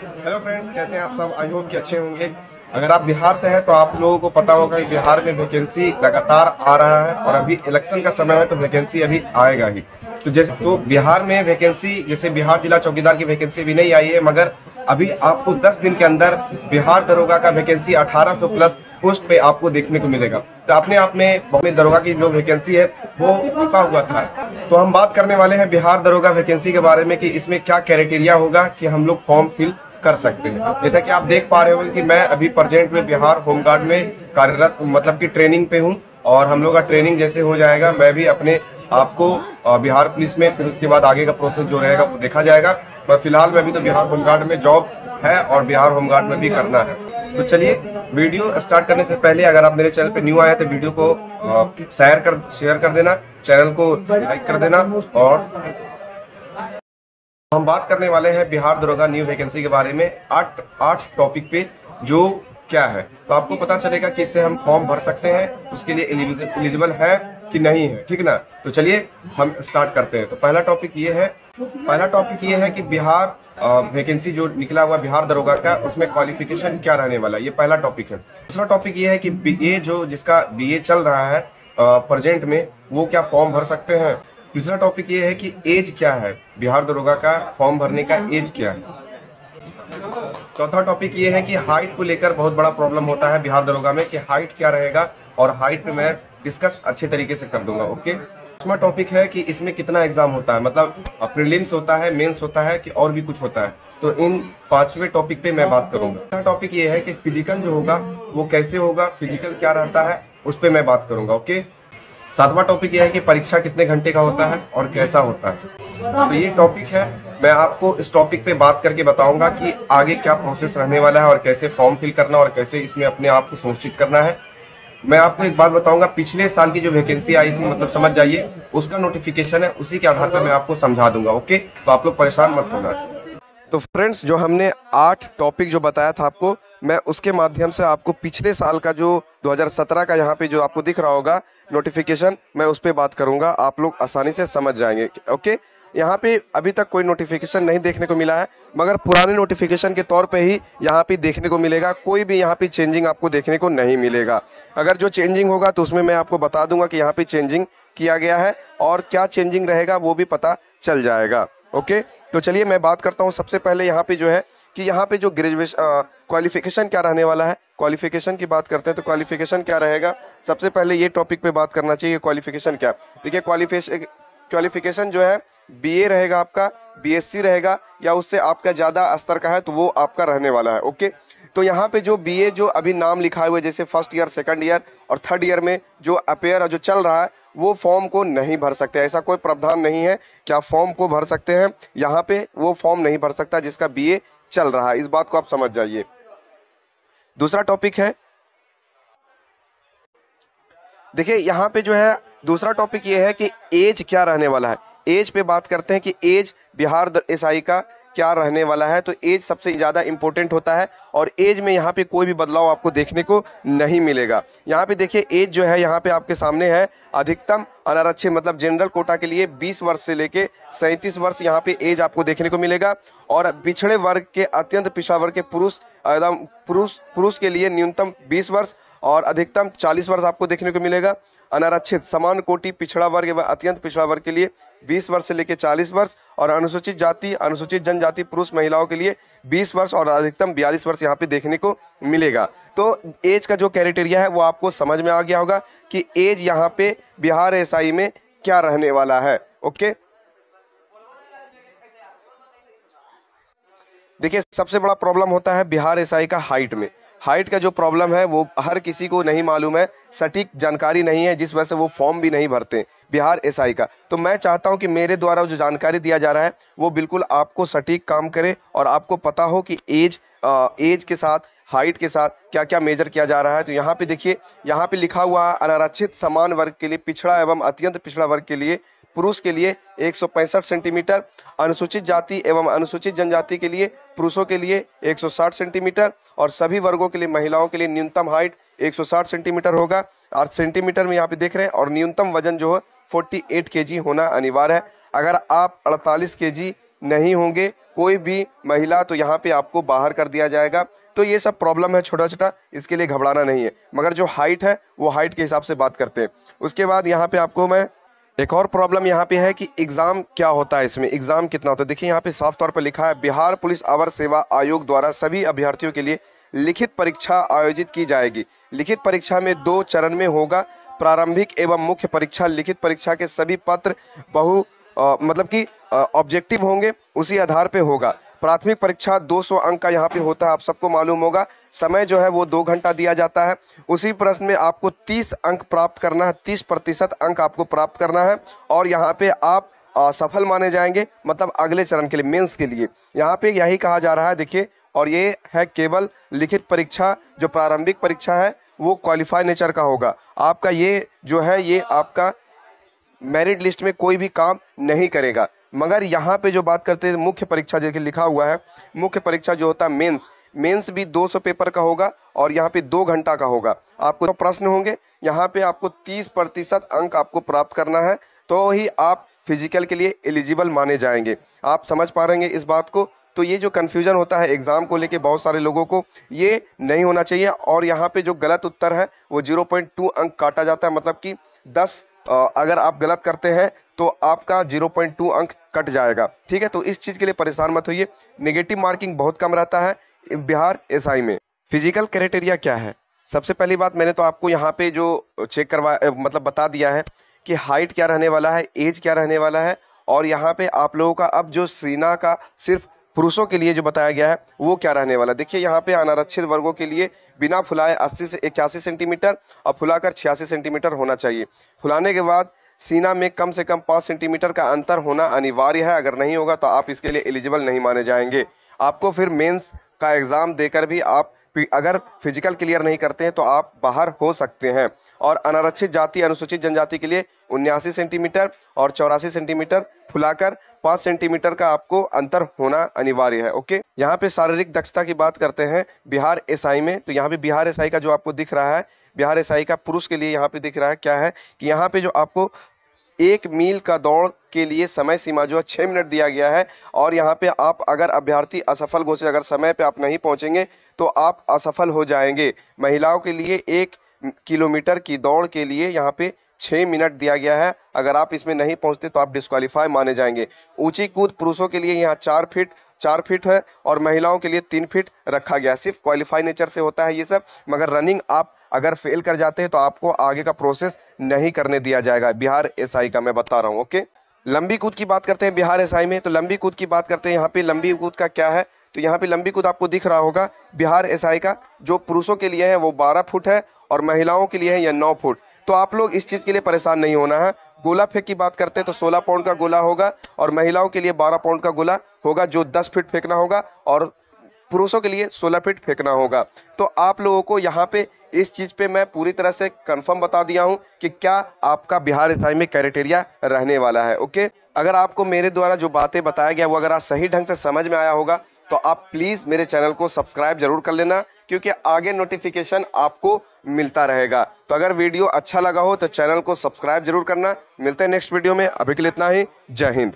Hello friends, कैसे हैं आप सब। आई होप कि अच्छे होंगे। अगर आप बिहार से हैं तो आप लोगों को पता होगा कि बिहार में वैकेंसी लगातार आ रहा है और अभी इलेक्शन का समय है तो वैकेंसी अभी आएगा ही। तो बिहार में वैकेंसी, जैसे बिहार जिला चौकीदार की वैकेंसी भी नहीं आई है, मगर अभी आपको 10 दिन के अंदर बिहार दरोगा का वैकेंसी 1800 प्लस पोस्ट पे आपको देखने को मिलेगा। तो अपने आप में दरोगा की जो वैकेंसी है वो रुका हुआ था। तो हम बात करने वाले हैं बिहार दरोगा वैकेंसी के बारे में कि इसमें क्या क्राइटेरिया होगा कि हम लोग फॉर्म फिल कर सकते हैं। जैसा कि आप देख पा रहे हो कि मैं अभी प्रेजेंट में बिहार होमगार्ड में कार्यरत, मतलब कि ट्रेनिंग पे हूँ, और हम लोग का ट्रेनिंग जैसे हो जाएगा मैं भी अपने आपको बिहार पुलिस में, फिर उसके बाद आगे का प्रोसेस जो रहेगा वो देखा जाएगा। पर फिलहाल में अभी तो बिहार होमगार्ड में जॉब है और बिहार होमगार्ड में भी करना है। तो चलिए, वीडियो स्टार्ट करने से पहले अगर आप मेरे चैनल पे न्यू आए तो वीडियो को शेयर कर देना, चैनल को लाइक कर देना। और हम बात करने वाले हैं बिहार दरोगा न्यू वैकेंसी के बारे में, आठ टॉपिक पे, जो क्या है। तो आपको पता चलेगा कि इससे हम फॉर्म भर सकते हैं, उसके लिए एलिजिबल है कि नहीं है, ठीक ना। तो चलिए हम स्टार्ट करते हैं। तो पहला टॉपिक ये है कि बिहार वैकेंसी जो निकला हुआ बिहार दरोगा का, उसमें क्वालिफिकेशन क्या रहने वाला है, ये पहला टॉपिक है। दूसरा टॉपिक ये है कि बीए जिसका बीए चल रहा है प्रेजेंट में, वो क्या फॉर्म भर सकते हैं। तीसरा टॉपिक ये है कि एज क्या है, बिहार दरोगा का फॉर्म भरने का एज क्या है। चौथा टॉपिक ये है कि हाइट को लेकर बहुत बड़ा प्रॉब्लम होता है बिहार दरोगा में कि हाइट क्या रहेगा, और हाइट पे मैं डिस्कस अच्छे तरीके से कर दूंगा। ओके। पांचवा टॉपिक है कि इसमें कितना एग्जाम होता है, मतलब प्रीलिम्स होता है, मेंस होता है, कि और भी कुछ होता है। तो इन पांचवे टॉपिक पे मैं बात करूंगा। टॉपिक ये है कि फिजिकल जो होगा वो कैसे होगा, फिजिकल क्या रहता है, उस पर मैं बात करूंगा। ओके। सातवां टॉपिक यह है कि परीक्षा कितने घंटे का होता है और कैसा होता है। तो ये टॉपिक है, मैं आपको इस टॉपिक पे बात करके बताऊंगा कि आगे क्या प्रोसेस रहने वाला है और कैसे फॉर्म फिल करना और कैसे इसमें अपने आप को सुनिश्चित करना है। मैं आपको एक बात बताऊंगा, पिछले साल की जो वैकेंसी आई थी, मतलब समझ जाइए, उसका नोटिफिकेशन है, उसी के आधार पर मैं आपको समझा दूंगा। ओके, तो आप लोग परेशान मत होना। तो फ्रेंड्स, जो हमने 8 टॉपिक जो बताया था आपको, मैं उसके माध्यम से आपको पिछले साल का जो 2017 का यहाँ पे जो आपको दिख रहा होगा नोटिफिकेशन, मैं उस पर बात करूँगा, आप लोग आसानी से समझ जाएंगे। ओके। यहाँ पे अभी तक कोई नोटिफिकेशन नहीं देखने को मिला है, मगर पुराने नोटिफिकेशन के तौर पे ही यहाँ पे देखने को मिलेगा। कोई भी यहाँ पे चेंजिंग आपको देखने को नहीं मिलेगा। अगर जो चेंजिंग होगा तो उसमें मैं आपको बता दूंगा कि यहाँ पे चेंजिंग किया गया है, और क्या चेंजिंग रहेगा वो भी पता चल जाएगा। ओके। तो चलिए मैं बात करता हूँ। सबसे पहले यहाँ पे जो है कि यहाँ पे जो ग्रेजुएशन क्वालिफिकेशन क्या रहने वाला है, क्वालिफिकेशन की बात करते हैं। तो क्वालिफिकेशन क्या रहेगा, सबसे पहले ये टॉपिक पे बात करना चाहिए। क्वालिफिकेशन क्या, देखिए क्वालिफिकेशन जो है बीए रहेगा आपका, बीएससी रहेगा, या उससे आपका ज़्यादा स्तर का है तो वो आपका रहने वाला है। ओके। तो यहाँ पे जो बीए जो अभी नाम लिखा हुआ है, जैसे फर्स्ट ईयर, सेकंड ईयर और थर्ड ईयर में जो अपेयर जो चल रहा है, वो फॉर्म को नहीं भर सकते। ऐसा कोई प्रावधान नहीं है कि आप फॉर्म को भर सकते हैं। यहाँ पे वो फॉर्म नहीं भर सकता जिसका बीए चल रहा है, इस बात को आप समझ जाइए। दूसरा टॉपिक है, देखिए यहाँ पे जो है दूसरा टॉपिक ये है कि एज क्या रहने वाला है। एज पे बात करते हैं कि एज बिहार एसआई का क्या रहने वाला है। तो एज सबसे ज़्यादा इंपॉर्टेंट होता है, और एज में यहाँ पे कोई भी बदलाव आपको देखने को नहीं मिलेगा। यहाँ पे देखिए एज जो है यहाँ पे आपके सामने है, अधिकतम अनारक्षित मतलब जनरल कोटा के लिए 20 वर्ष से लेके 37 वर्ष यहाँ पे एज आपको देखने को मिलेगा, और पिछड़े वर्ग के, अत्यंत पिछड़ा वर्ग के पुरुष के लिए न्यूनतम 20 वर्ष और अधिकतम 40 वर्ष आपको देखने को मिलेगा। अनारक्षित समान कोटि पिछड़ा वर्ग एवं अत्यंत पिछड़ा वर्ग के लिए 20 वर्ष से लेकर 40 वर्ष, और अनुसूचित जाति, अनुसूचित जनजाति पुरुष महिलाओं के लिए 20 वर्ष और अधिकतम 42 वर्ष यहाँ पे देखने को मिलेगा। तो एज का जो क्राइटेरिया है वो आपको समझ में आ गया होगा कि एज यहाँ पे बिहार एसआई में क्या रहने वाला है। ओके। देखिए सबसे बड़ा प्रॉब्लम होता है बिहार एसआई का हाइट में। हाइट का जो प्रॉब्लम है वो हर किसी को नहीं मालूम है, सटीक जानकारी नहीं है, जिस वजह से वो फॉर्म भी नहीं भरते बिहार एसआई का। तो मैं चाहता हूं कि मेरे द्वारा जो जानकारी दिया जा रहा है वो बिल्कुल आपको सटीक काम करे, और आपको पता हो कि एज के साथ, हाइट के साथ क्या क्या मेजर किया जा रहा है। तो यहाँ पे देखिए, यहाँ पे लिखा हुआ है अनारक्षित समान वर्ग के लिए, पिछड़ा एवं अत्यंत पिछड़ा वर्ग के लिए, पुरुष के लिए 165 सेंटीमीटर, अनुसूचित जाति एवं अनुसूचित जनजाति के लिए, पुरुषों के लिए 160 सेंटीमीटर, और सभी वर्गों के लिए, महिलाओं के लिए न्यूनतम हाइट 160 सेंटीमीटर होगा। और सेंटीमीटर में यहाँ पे देख रहे हैं, और न्यूनतम वजन जो है 48 केजी होना अनिवार्य है। अगर आप 48 केजी नहीं होंगे, कोई भी महिला तो यहाँ पे आपको बाहर कर दिया जाएगा। तो ये सब प्रॉब्लम है छोटा छोटा, इसके लिए घबराना नहीं है। मगर जो हाइट है वो हाइट के हिसाब से बात करते हैं। उसके बाद यहाँ पे आपको मैं एक और प्रॉब्लम यहाँ पे है कि एग्ज़ाम क्या होता है, इसमें एग्ज़ाम कितना होता है। देखिए यहाँ पे साफ तौर पर लिखा है, बिहार पुलिस अवर सेवा आयोग द्वारा सभी अभ्यर्थियों के लिए लिखित परीक्षा आयोजित की जाएगी। लिखित परीक्षा में 2 चरण में होगा, प्रारंभिक एवं मुख्य परीक्षा। लिखित परीक्षा के सभी पत्र मतलब कि ऑब्जेक्टिव होंगे, उसी आधार पे होगा। प्राथमिक परीक्षा 200 अंक का यहाँ पे होता है, आप सबको मालूम होगा। समय जो है वो 2 घंटा दिया जाता है। उसी प्रश्न में आपको 30 अंक प्राप्त करना है, 30% अंक आपको प्राप्त करना है। और यहाँ पे आप सफल माने जाएंगे, मतलब अगले चरण के लिए, मेंस के लिए। यहाँ पे यही कहा जा रहा है, देखिए। और ये है केवल लिखित परीक्षा, जो प्रारंभिक परीक्षा है वो क्वालिफाई नेचर का होगा। आपका ये जो है ये आपका मेरिट लिस्ट में कोई भी काम नहीं करेगा। मगर यहाँ पे जो बात करते हैं मुख्य परीक्षा, जो कि लिखा हुआ है, मुख्य परीक्षा जो होता है मेंस भी 200 पेपर का होगा और यहाँ पे 2 घंटा का होगा। आपको तो प्रश्न होंगे, यहाँ पे आपको 30% अंक आपको प्राप्त करना है, तो ही आप फिजिकल के लिए एलिजिबल माने जाएंगे। आप समझ पा रहे हैं इस बात को। तो ये जो कन्फ्यूज़न होता है एग्ज़ाम को लेके बहुत सारे लोगों को, ये नहीं होना चाहिए। और यहाँ पे जो गलत उत्तर है वो 0.2 अंक काटा जाता है, मतलब कि 10 अगर आप गलत करते हैं तो आपका 0.2 अंक कट जाएगा। ठीक है, तो इस चीज़ के लिए परेशान मत होइए। नेगेटिव मार्किंग बहुत कम रहता है बिहार एसआई में। फिजिकल क्राइटेरिया क्या है? सबसे पहली बात, मैंने तो आपको यहाँ पे जो चेक करवा मतलब बता दिया है कि हाइट क्या रहने वाला है, एज क्या रहने वाला है। और यहाँ पे आप लोगों का अब जो सीना का सिर्फ पुरुषों के लिए जो बताया गया है वो क्या रहने वाला। देखिए यहाँ पे अनारक्षित वर्गों के लिए बिना फुलाए 80 से 81 सेंटीमीटर और फुलाकर 86 सेंटीमीटर होना चाहिए। फुलाने के बाद सीना में कम से कम 5 सेंटीमीटर का अंतर होना अनिवार्य है। अगर नहीं होगा तो आप इसके लिए एलिजिबल नहीं माने जाएंगे। आपको फिर मेंस का एग्ज़ाम देकर भी आप अगर फिजिकल क्लियर नहीं करते हैं तो आप बाहर हो सकते हैं। और अनारक्षित जाति अनुसूचित जनजाति के लिए 79 सेंटीमीटर और 84 सेंटीमीटर फुलाकर 5 सेंटीमीटर का आपको अंतर होना अनिवार्य है। ओके, यहाँ पे शारीरिक दक्षता की बात करते हैं बिहार एसआई में। तो यहाँ पे बिहार एसआई का जो आपको दिख रहा है, बिहार एसआई का पुरुष के लिए यहाँ पे दिख रहा है क्या है कि यहाँ पे जो आपको 1 मील का दौड़ के लिए समय सीमा जो है 6 मिनट दिया गया है। और यहाँ पे आप अगर अभ्यर्थी असफल घोषित, अगर समय पे आप नहीं पहुँचेंगे तो आप असफल हो जाएंगे। महिलाओं के लिए 1 किलोमीटर की दौड़ के लिए यहाँ पे 6 मिनट दिया गया है। अगर आप इसमें नहीं पहुँचते तो आप डिस्क्वालीफाई माने जाएंगे। ऊंची कूद पुरुषों के लिए यहाँ 4 फीट है और महिलाओं के लिए 3 फीट रखा गया है। सिर्फ क्वालिफाई नेचर से होता है ये सब। मगर रनिंग आप अगर फेल कर जाते हैं तो आपको आगे का प्रोसेस नहीं करने दिया जाएगा। बिहार एसआई का मैं बता रहा हूँ। ओके, लंबी कूद की बात करते हैं बिहार एसआई में। तो लंबी कूद की बात करते हैं, यहाँ पे लंबी कूद का क्या है। तो यहाँ पे लंबी कूद आपको दिख रहा होगा बिहार एसआई का, जो पुरुषों के लिए है वो 12 फुट है और महिलाओं के लिए है या 9 फुट। तो आप लोग इस चीज़ के लिए परेशान नहीं होना है। गोला फेंक की बात करते हैं तो 16 पाउंड का गोला होगा और महिलाओं के लिए 12 पाउंड का गोला होगा, जो 10 फीट फेंकना होगा और पुरुषों के लिए 16 फीट फेंकना होगा। तो आप लोगों को यहाँ पे इस चीज़ पे मैं पूरी तरह से कंफर्म बता दिया हूँ कि क्या आपका बिहार एसआई में क्राइटेरिया रहने वाला है। ओके, अगर आपको मेरे द्वारा जो बातें बताया गया वो अगर आप सही ढंग से समझ में आया होगा तो आप प्लीज़ मेरे चैनल को सब्सक्राइब जरूर कर लेना, क्योंकि आगे नोटिफिकेशन आपको मिलता रहेगा। तो अगर वीडियो अच्छा लगा हो तो चैनल को सब्सक्राइब जरूर करना। मिलते हैं नेक्स्ट वीडियो में, अभी के लिए इतना ही। जय हिंद।